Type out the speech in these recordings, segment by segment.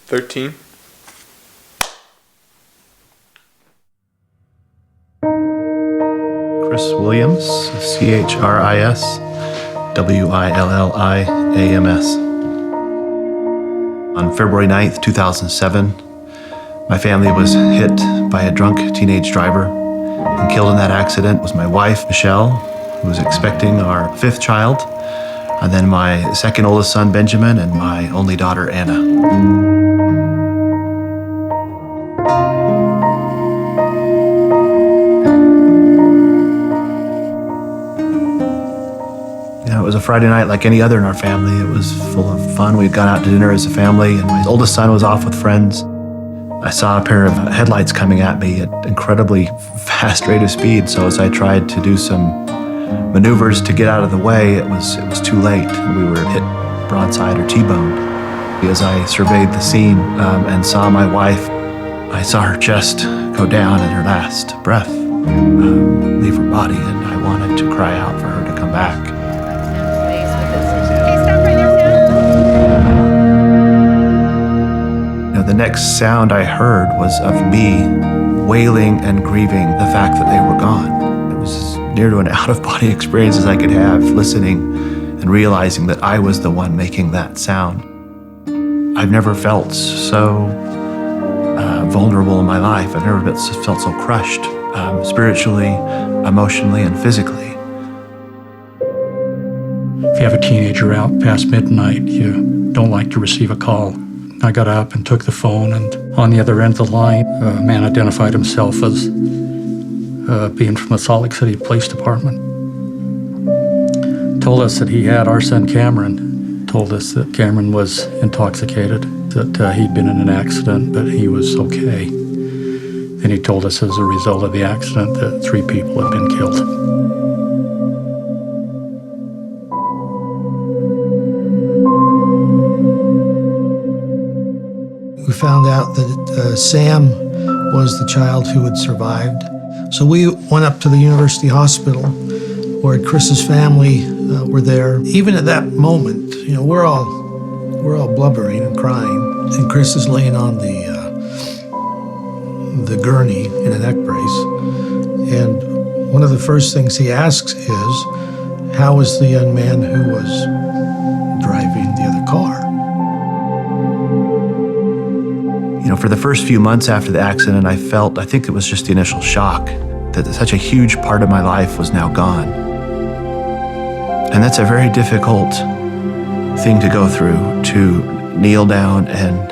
13. Chris Williams, CHRIS WILLIAMS. On February 9th, 2007, my family was hit by a drunk teenage driver, and killed in that accident was my wife, Michelle, who was expecting our 5th child, and then my second oldest son, Benjamin, and my only daughter, Anna. It was a Friday night like any other in our family. It was full of fun. We'd gone out to dinner as a family, and my oldest son was off with friends. I saw a pair of headlights coming at me at incredibly fast rate of speed, so as I tried to do some maneuvers to get out of the way, it was too late. We were hit broadside or T-boned. As I surveyed the scene and saw my wife, I saw her chest go down and her last breath leave her body, and I wanted to cry out for her to come back. The next sound I heard was of me wailing and grieving the fact that they were gone. It was as near to an out-of-body experience as I could have, listening and realizing that I was the one making that sound. I've never felt so vulnerable in my life. I've never felt so crushed, spiritually, emotionally, and physically. If you have a teenager out past midnight, you don't like to receive a call. I got up and took the phone, and on the other end of the line, a man identified himself as being from the Salt Lake City Police Department. Told us that he had our son Cameron, told us that Cameron was intoxicated, that he'd been in an accident, but he was okay. Then he told us as a result of the accident that 3 people had been killed. We found out that Sam was the child who had survived. So we went up to the University Hospital where Chris's family were there. Even at that moment, we're all blubbering and crying, and Chris is laying on the gurney in a neck brace. And one of the first things he asks is, how was the young man who was driving the other car? For the first few months after the accident, I think it was just the initial shock that such a huge part of my life was now gone. And that's a very difficult thing to go through, to kneel down and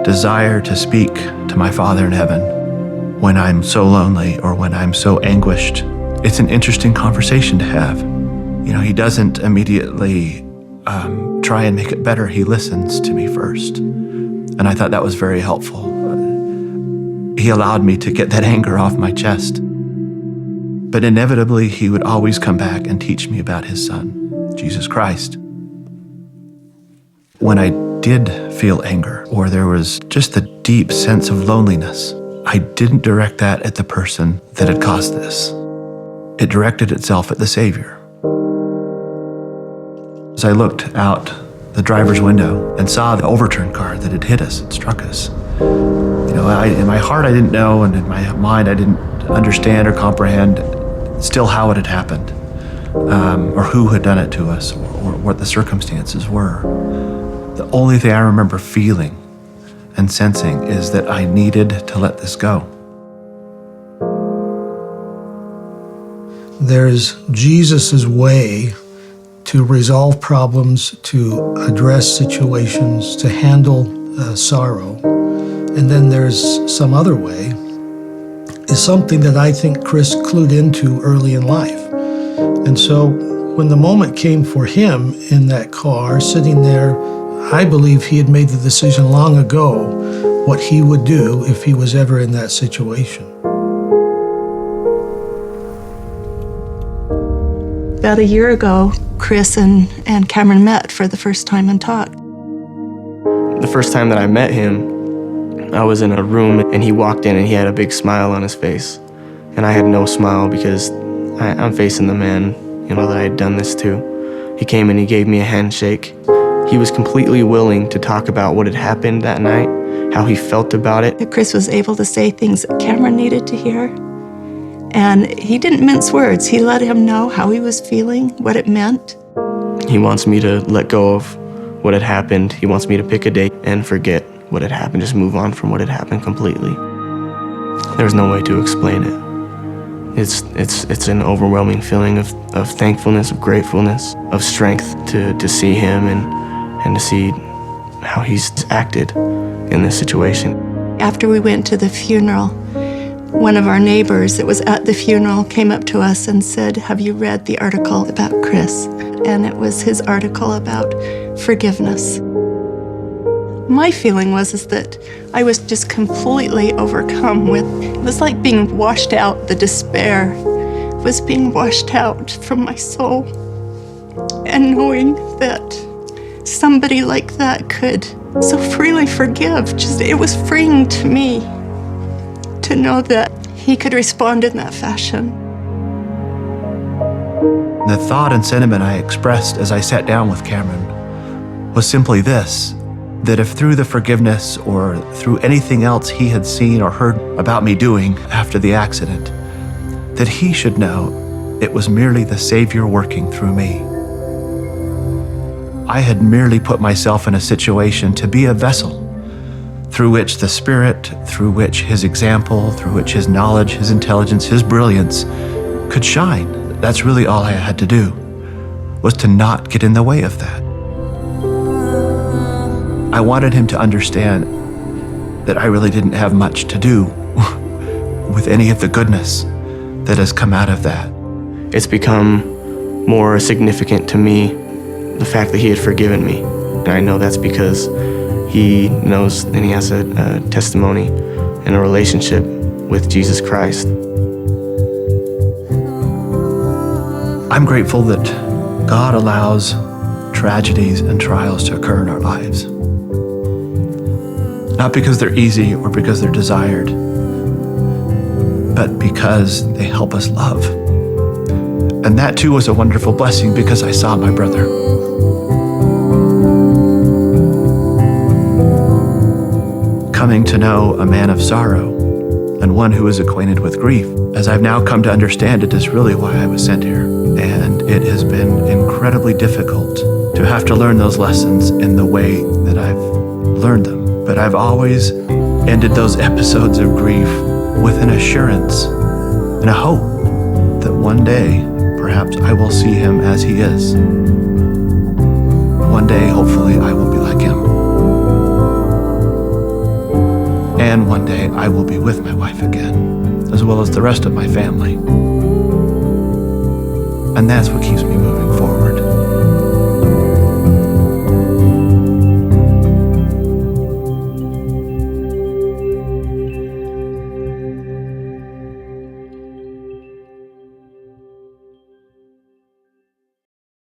desire to speak to my Father in heaven when I'm so lonely or when I'm so anguished. It's an interesting conversation to have. He doesn't immediately try and make it better. He listens to me first. And I thought that was very helpful. He allowed me to get that anger off my chest. But inevitably, he would always come back and teach me about his son, Jesus Christ. When I did feel anger, or there was just a deep sense of loneliness, I didn't direct that at the person that had caused this. It directed itself at the Savior. As I looked out the driver's window and saw the overturned car that had hit us and struck us, in my heart I didn't know, and in my mind I didn't understand or comprehend still how it had happened, or who had done it to us, or what the circumstances were. The only thing I remember feeling and sensing is that I needed to let this go. There's Jesus' way to resolve problems, to address situations, to handle sorrow. And then there's some other way. Is something that I think Chris clued into early in life. And so when the moment came for him in that car, sitting there, I believe he had made the decision long ago what he would do if he was ever in that situation. About a year ago, Chris and Cameron met for the first time and talked. The first time that I met him, I was in a room and he walked in and he had a big smile on his face. And I had no smile because I'm facing the man, that I had done this to. He came and he gave me a handshake. He was completely willing to talk about what had happened that night. how he felt about it. Chris was able to say things that Cameron needed to hear. And he didn't mince words. He let him know how he was feeling, what it meant. He wants me to let go of what had happened. He wants me to pick a date and forget what had happened, just move on from what had happened completely. There's no way to explain it. It's an overwhelming feeling of thankfulness, of gratefulness, of strength to see him and to see how he's acted in this situation. After we went to the funeral, one of our neighbors that was at the funeral came up to us and said, "Have you read the article about Chris?" And it was his article about forgiveness. My feeling was that I was just completely overcome with, it was like being washed out, the despair was being washed out from my soul. And knowing that somebody like that could so freely forgive, it was freeing to me to know that he could respond in that fashion. The thought and sentiment I expressed as I sat down with Cameron was simply this, that if through the forgiveness or through anything else he had seen or heard about me doing after the accident, that he should know it was merely the Savior working through me. I had merely put myself in a situation to be a vessel through which the Spirit, through which his example, through which his knowledge, his intelligence, his brilliance could shine. That's really all I had to do, was to not get in the way of that. I wanted him to understand that I really didn't have much to do with any of the goodness that has come out of that. It's become more significant to me, the fact that he had forgiven me. And I know that's because he knows and he has a testimony and a relationship with Jesus Christ. I'm grateful that God allows tragedies and trials to occur in our lives. Not because they're easy or because they're desired, but because they help us love. And that too was a wonderful blessing because I saw my brother. Coming to know a man of sorrow and one who is acquainted with grief, as I've now come to understand it, is really why I was sent here. And it has been incredibly difficult to have to learn those lessons in the way that I've learned them. But I've always ended those episodes of grief with an assurance and a hope that one day, perhaps I will see him as he is. One day, hopefully, I will be like him. And one day, I will be with my wife again, as well as the rest of my family. And that's what keeps me